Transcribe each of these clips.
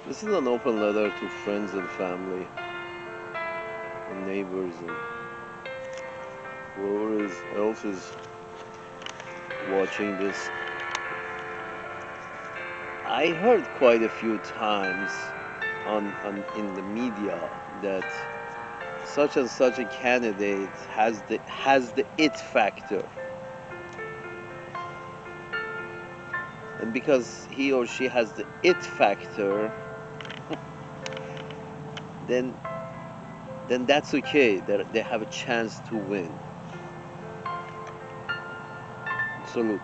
This is an open letter to friends and family and neighbors and else is watching this. I heard quite a few times on in the media that such and such a candidate has the it factor, and because he or she has the it factor, then that's okay. That they have a chance to win. Salute.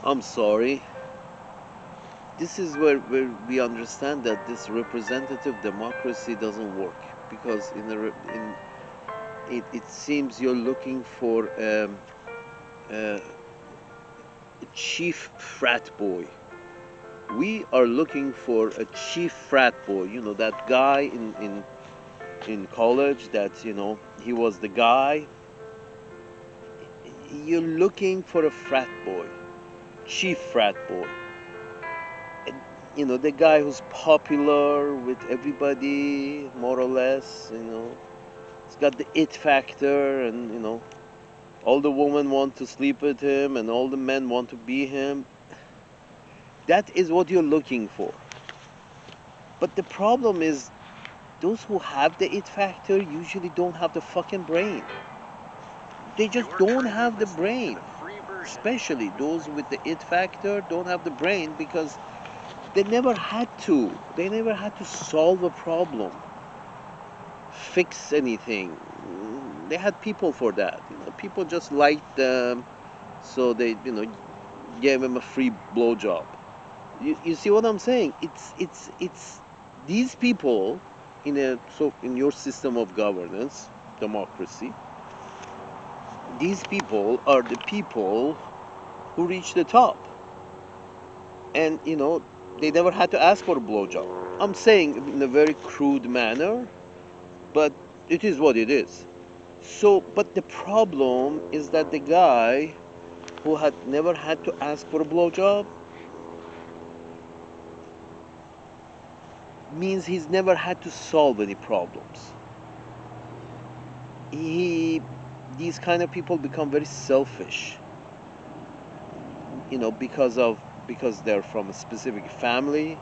I'm sorry. This is where we understand that this representative democracy doesn't work, because in it seems you're looking for a chief frat boy. We are looking for a chief frat boy. You know, that guy in college that, he was the guy. You're looking for a frat boy, chief frat boy. And, the guy who's popular with everybody, more or less. He's got the it factor, and all the women want to sleep with him, and all the men want to be him. That is what you're looking for. But the problem is, those who have the it factor usually don't have the fucking brain. They just don't have the brain. Especially those with the it factor don't have the brain, because they never had to. They never had to solve a problem, fix anything. They had people for that. People just liked them, so they, gave them a free blowjob. You see what I'm saying? It's these people in your system of governance, democracy. These people are the people who reach the top, and they never had to ask for a blowjob. I'm saying in a very crude manner, but it is what it is. So, but the problem is that the guy who had never had to ask for a blowjob means he's never had to solve any problems. These kind of people become very selfish, because they're from a specific family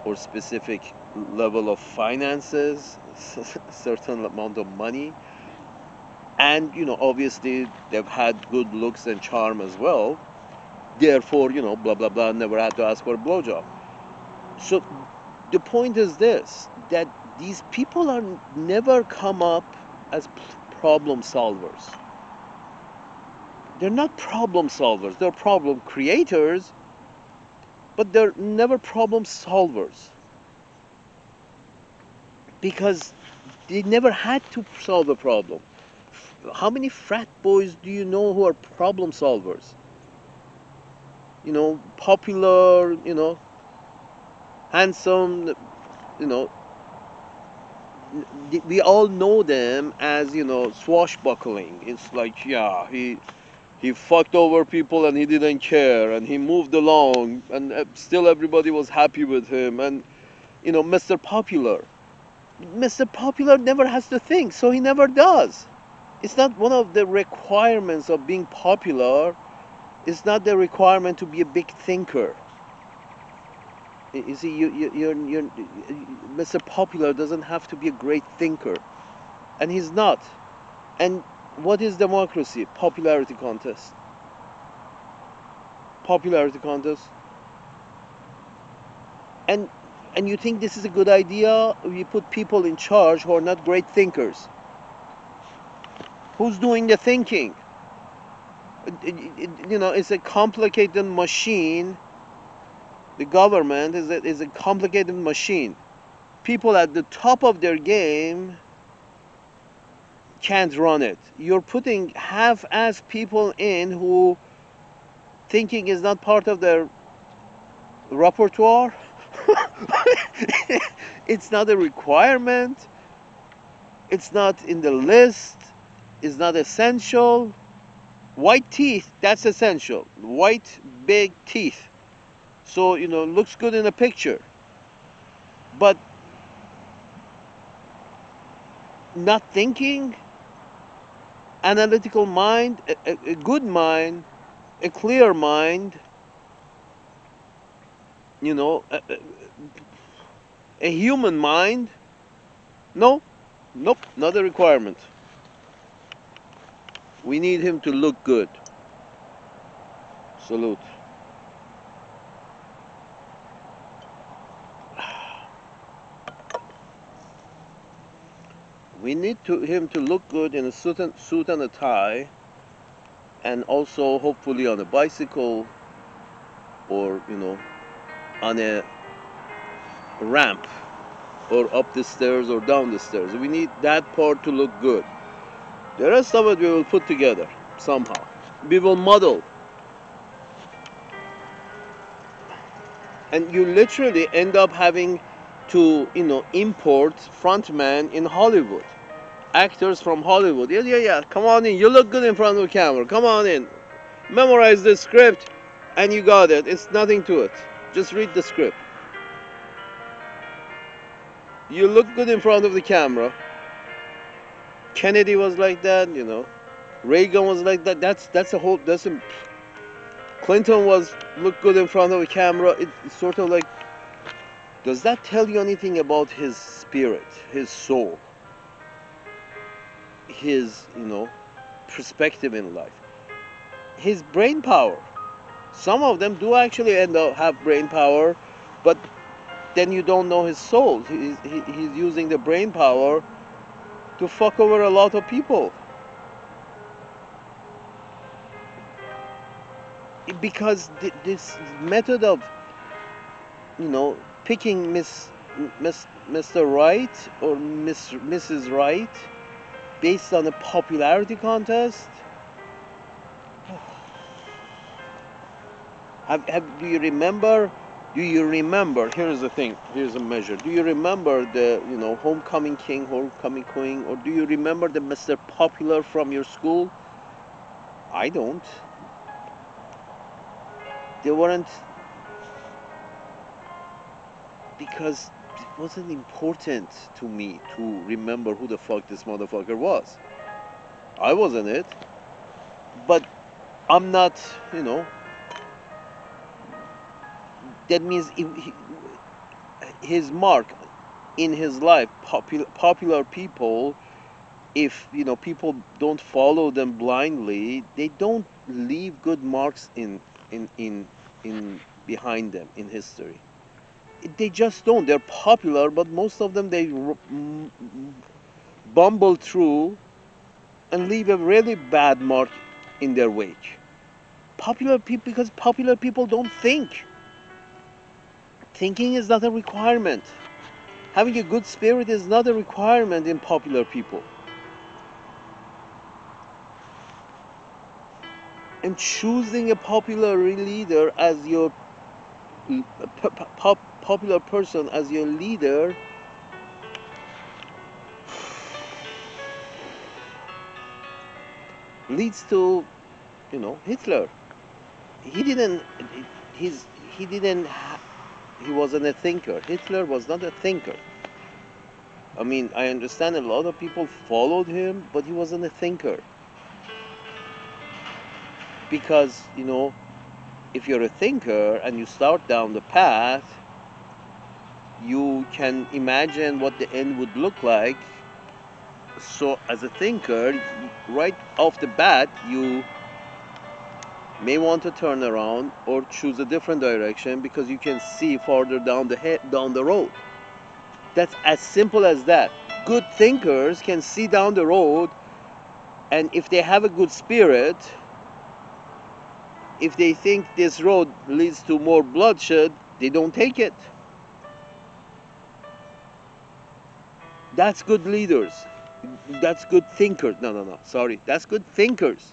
or specific level of finances, certain amount of money, and obviously they've had good looks and charm as well. Therefore, blah blah blah, never had to ask for a blowjob. So the point is this, that these people are never come up as problem solvers. They're not problem solvers. They're problem creators, but they're never problem solvers, because they never had to solve a problem. How many frat boys do you know who are problem solvers? Popular, handsome, you know, we all know them as, swashbuckling. It's like, yeah, he fucked over people and he didn't care, and he moved along, and still everybody was happy with him. And Mr. Popular. Mr. Popular never has to think, so he never does. It's not one of the requirements of being popular. It's not the requirement to be a big thinker. You see, Mr. Popular doesn't have to be a great thinker, and he's not. And what is democracy? Popularity contest. Popularity contest. And you think this is a good idea? We put people in charge who are not great thinkers. Who's doing the thinking? It's a complicated machine. The government is a complicated machine. People at the top of their game can't run it. You're putting half-ass people in who thinking is not part of their repertoire. It's not a requirement. It's not in the list. It's not essential. White teeth, that's essential. White, big teeth. So, looks good in a picture. But not thinking, analytical mind, a good mind, a clear mind, a human mind. No, nope, not a requirement. We need him to look good. Salute. We need him to look good in a suit and a tie, and also hopefully on a bicycle, or on a ramp, or up the stairs or down the stairs. We need that part to look good. The rest of it we will put together somehow. We will model. And you literally end up having to, import frontmen in Hollywood. Actors from Hollywood. Yeah. Come on in. You look good in front of the camera. Come on in. Memorize the script and you got it. It's nothing to it. Just read the script. You look good in front of the camera. Kennedy was like that, Reagan was like that. That's a whole. Clinton was look good in front of the camera. It's sort of like. Does that tell you anything about his spirit, his soul, his perspective in life, his brain power? Some of them do actually end up have brain power, but then you don't know his soul. He's using the brain power to fuck over a lot of people. Because this method of, picking Mr. Right or Mrs. Right based on a popularity contest. Do you remember? Here's the thing. Here's a measure. Do you remember the, homecoming king, homecoming queen, or do you remember the Mr. Popular from your school? I don't. They weren't, because it wasn't important to me to remember who the fuck this motherfucker was. I wasn't it. But I'm not, that means his mark in his life, popular people, if people don't follow them blindly, they don't leave good marks in behind them in history. They just don't. They're popular, but most of them they bumble through and leave a really bad mark in their wake. Popular people, because popular people don't think. Thinking is not a requirement. Having a good spirit is not a requirement in popular people. And choosing a popular leader as your popular person as your leader leads to, Hitler. He didn't. He wasn't a thinker. Hitler was not a thinker. I mean, I understand a lot of people followed him, but he wasn't a thinker. Because, if you're a thinker and you start down the path, you can imagine what the end would look like. So as a thinker, right off the bat, you may want to turn around or choose a different direction because you can see farther down the road. That's as simple as that. Good thinkers can see down the road, and if they have a good spirit, if they think this road leads to more bloodshed, they don't take it. That's good leaders. That's good thinkers. No. Sorry. That's good thinkers.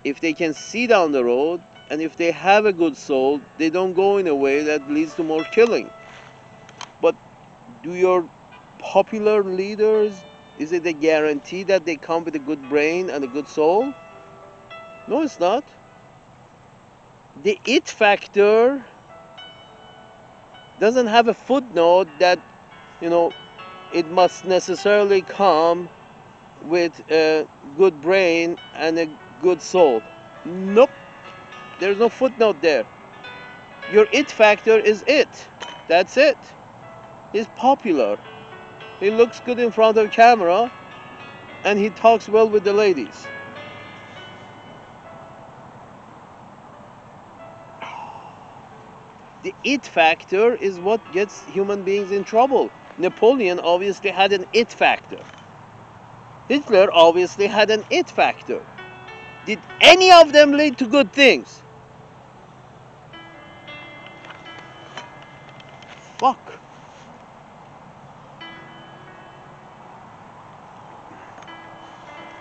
If they can see down the road, and if they have a good soul, they don't go in a way that leads to more killing. But do your popular leaders, is it a guarantee that they come with a good brain and a good soul? No, it's not. The it factor doesn't have a footnote that, you know, it must necessarily come with a good brain and a good soul. Nope, there's no footnote there. Your it factor is it. That's it. He's popular. He looks good in front of camera and he talks well with the ladies. The it factor is what gets human beings in trouble. Napoleon obviously had an it factor. Hitler obviously had an it factor. Did any of them lead to good things? Fuck.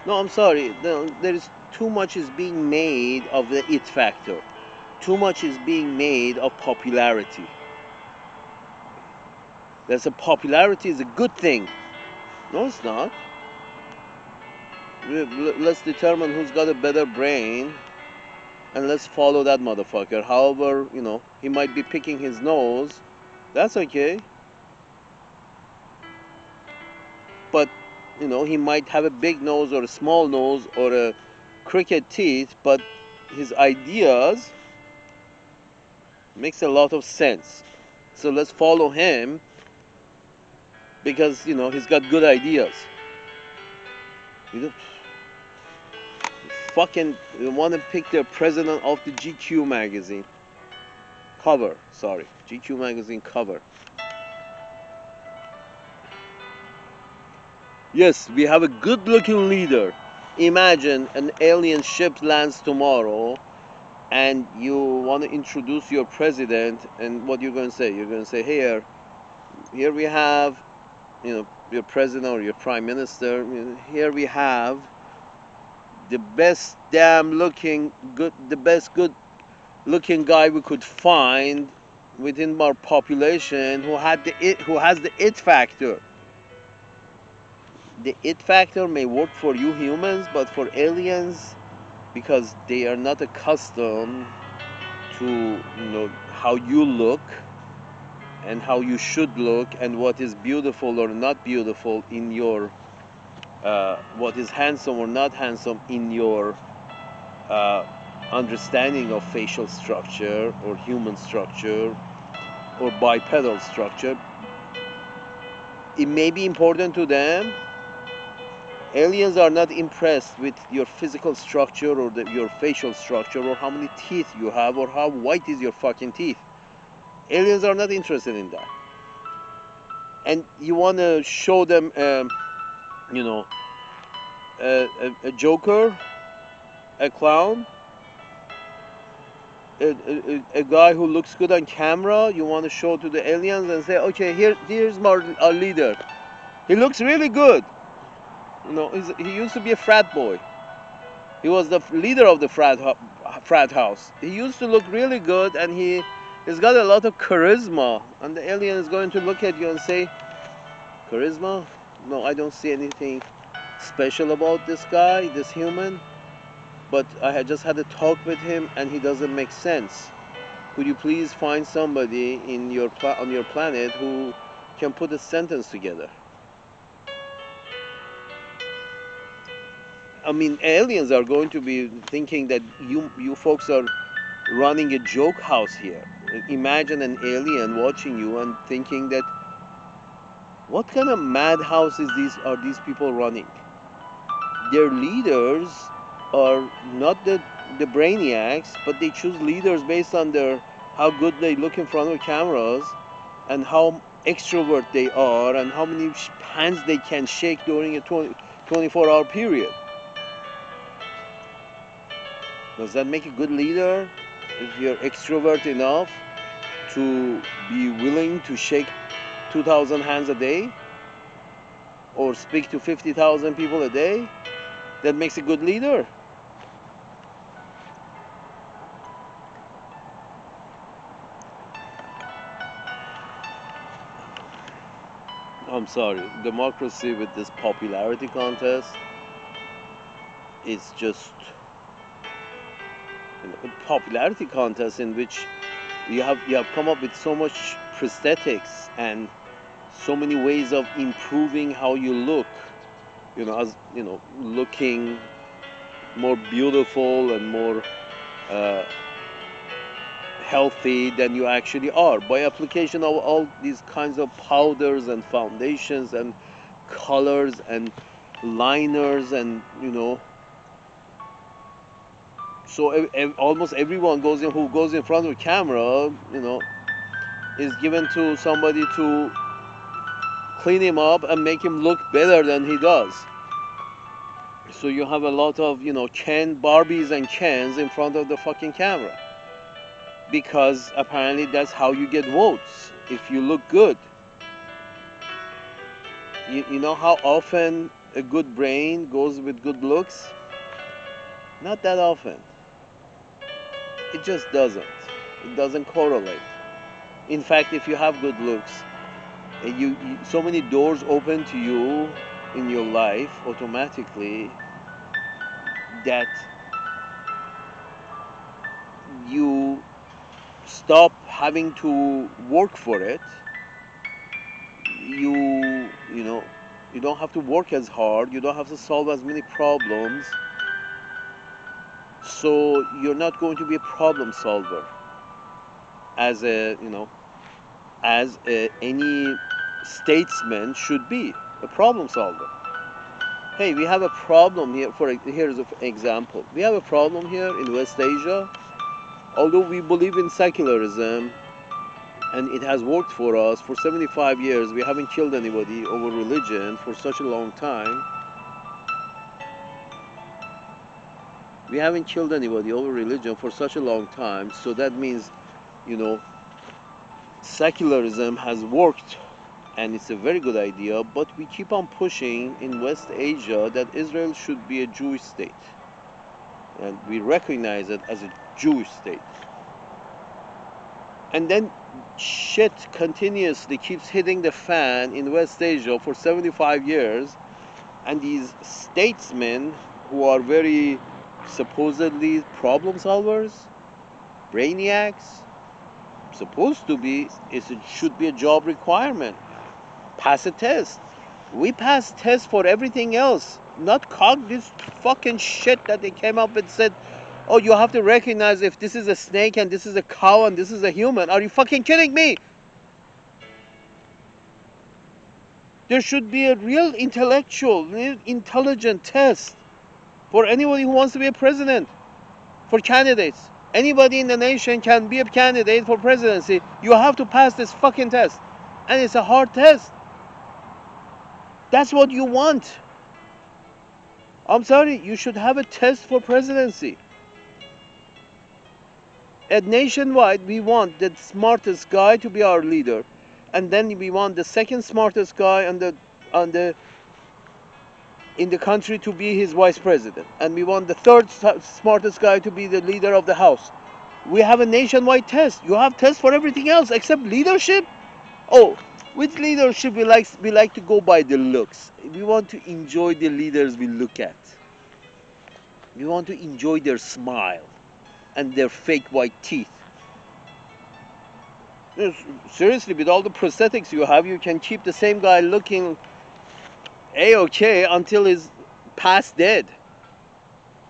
No, I'm sorry. There is too much is being made of the it factor. Too much is being made of popularity. There's a popularity is a good thing. No, it's not. Let's determine who's got a better brain and let's follow that motherfucker. However, he might be picking his nose. That's okay. But, he might have a big nose or a small nose or a crooked teeth, but his ideas makes a lot of sense. So let's follow him because, he's got good ideas. You fucking want to pick the president of the GQ magazine cover. Sorry, GQ magazine cover. Yes, we have a good-looking leader. Imagine an alien ship lands tomorrow and you want to introduce your president, and what you're going to say? You're going to say, here we have, your president or your prime minister. Here we have the best good looking guy we could find within our population who has the it factor. The it factor may work for you humans, but for aliens, because they are not accustomed to how you look and how you should look and what is beautiful or not beautiful in your what is handsome or not handsome in your understanding of facial structure or human structure or bipedal structure. It may be important to them. Aliens are not impressed with your physical structure or your facial structure or how many teeth you have or how white is your fucking teeth. Aliens are not interested in that. And you want to show them, a joker, a clown, a guy who looks good on camera. You want to show to the aliens and say, okay, here's our leader. He looks really good. He used to be a frat boy. He was the leader of the frat house. He used to look really good, and he's got a lot of charisma. And the alien is going to look at you and say, charisma? No, I don't see anything special about this guy, this human. But I had just had a talk with him, and he doesn't make sense. Could you please find somebody on your planet who can put a sentence together? I mean, aliens are going to be thinking that you folks are running a joke house here. Imagine an alien watching you and thinking that, what kind of madhouse are these people running? Their leaders are not the brainiacs, but they choose leaders based on how good they look in front of cameras and how extrovert they are and how many hands they can shake during a 24-hour period. Does that make a good leader? If you're extrovert enough to be willing to shake 2,000 hands a day or speak to 50,000 people a day, that makes a good leader. I'm sorry, democracy with this popularity contest, it's just popularity contest in which you have come up with so much prosthetics and so many ways of improving how you look, as looking more beautiful and more uh, healthy than you actually are by application of all these kinds of powders and foundations and colors and liners and so almost everyone who goes in front of a camera is given to somebody to clean him up and make him look better than he does. So you have a lot of Ken Barbies and Kens in front of the fucking camera because apparently that's how you get votes if you look good. You know how often a good brain goes with good looks? Not that often. It just doesn't. It doesn't correlate. In fact, if you have good looks, so many doors open to you in your life automatically that you stop having to work for it. You don't have to work as hard. You don't have to solve as many problems. So you're not going to be a problem solver as any statesman should be a problem solver. Hey, we have a problem here. Here's an example. We have a problem here in West Asia. Although we believe in secularism and it has worked for us for 75 years, we haven't killed anybody over religion for such a long time. We haven't killed anybody over religion for such a long time. So that means, secularism has worked and it's a very good idea, but we keep on pushing in West Asia that Israel should be a Jewish state. And we recognize it as a Jewish state. And then shit continuously keeps hitting the fan in West Asia for 75 years, and these statesmen who are very supposedly problem solvers, brainiacs, supposed to be, it should be a job requirement. Pass a test. We pass tests for everything else, not this fucking shit that they came up and said, oh, you have to recognize if this is a snake and this is a cow and this is a human. Are you fucking kidding me? There should be a real intellectual, real intelligent test for anybody who wants to be a president, for candidates. Anybody in the nation can be a candidate for presidency. You have to pass this fucking test. And it's a hard test. That's what you want. I'm sorry, you should have a test for presidency. At nationwide, we want the smartest guy to be our leader, and then we want the second smartest guy in the country to be his vice president, and we want the third smartest guy to be the leader of the house. We have a nationwide test. You have tests for everything else except leadership. Oh, with leadership we like to go by the looks. We want to enjoy the leaders we look at. We want to enjoy their smile and their fake white teeth. Seriously, with all the prosthetics you have, you can keep the same guy looking A-okay until he's past dead.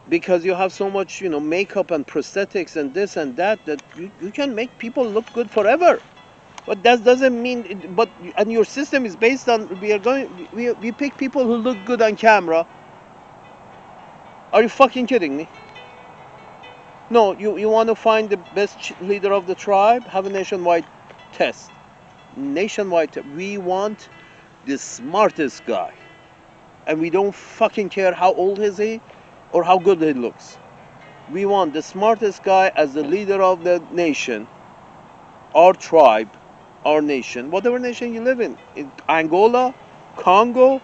Because you have so much, makeup and prosthetics and this and that you can make people look good forever. But that doesn't mean, and your system is based on, we pick people who look good on camera. Are you fucking kidding me? No, you want to find the best leader of the tribe? Have a nationwide test. We want the smartest guy. And we don't fucking care how old is he or how good he looks. We want the smartest guy as the leader of the nation, our tribe, our nation, whatever nation you live in Angola, Congo,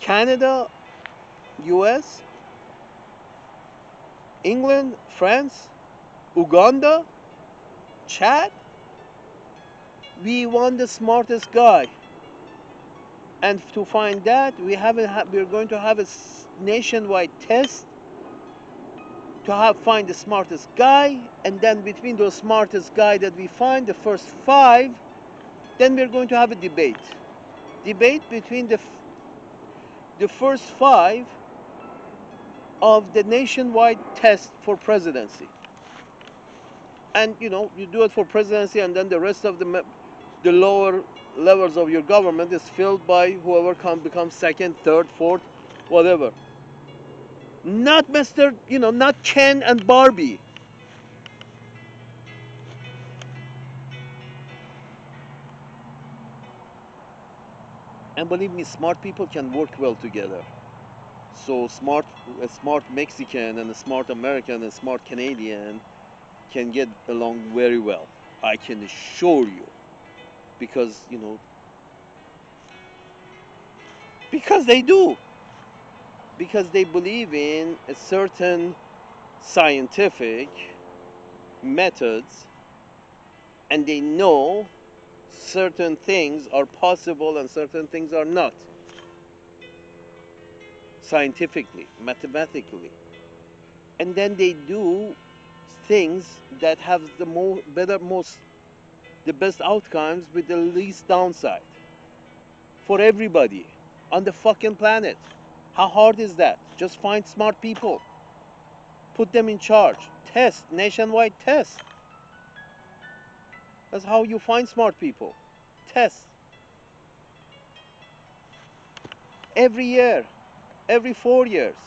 Canada, US, England, France, Uganda, Chad. We want the smartest guy. And to find that, we're going to have a nationwide test find the smartest guy, and then between those smartest guy that we find, the first 5, then we're going to have a debate between the first 5 of the nationwide test for presidency. And you do it for presidency, and then the rest of the lower levels of your government is filled by whoever can become second, third, fourth, whatever. Not not Ken and Barbie. And believe me, smart people can work well together. So a smart Mexican and a smart American and a smart Canadian can get along very well. I can assure you, because because they do, because they believe in a certain scientific methods, and they know certain things are possible and certain things are not, scientifically, mathematically. And then they do things that have the best outcomes with the least downside for everybody on the fucking planet. How hard is that? Just find smart people, put them in charge, test, nationwide test. That's how you find smart people. Test. Every year, every 4 years.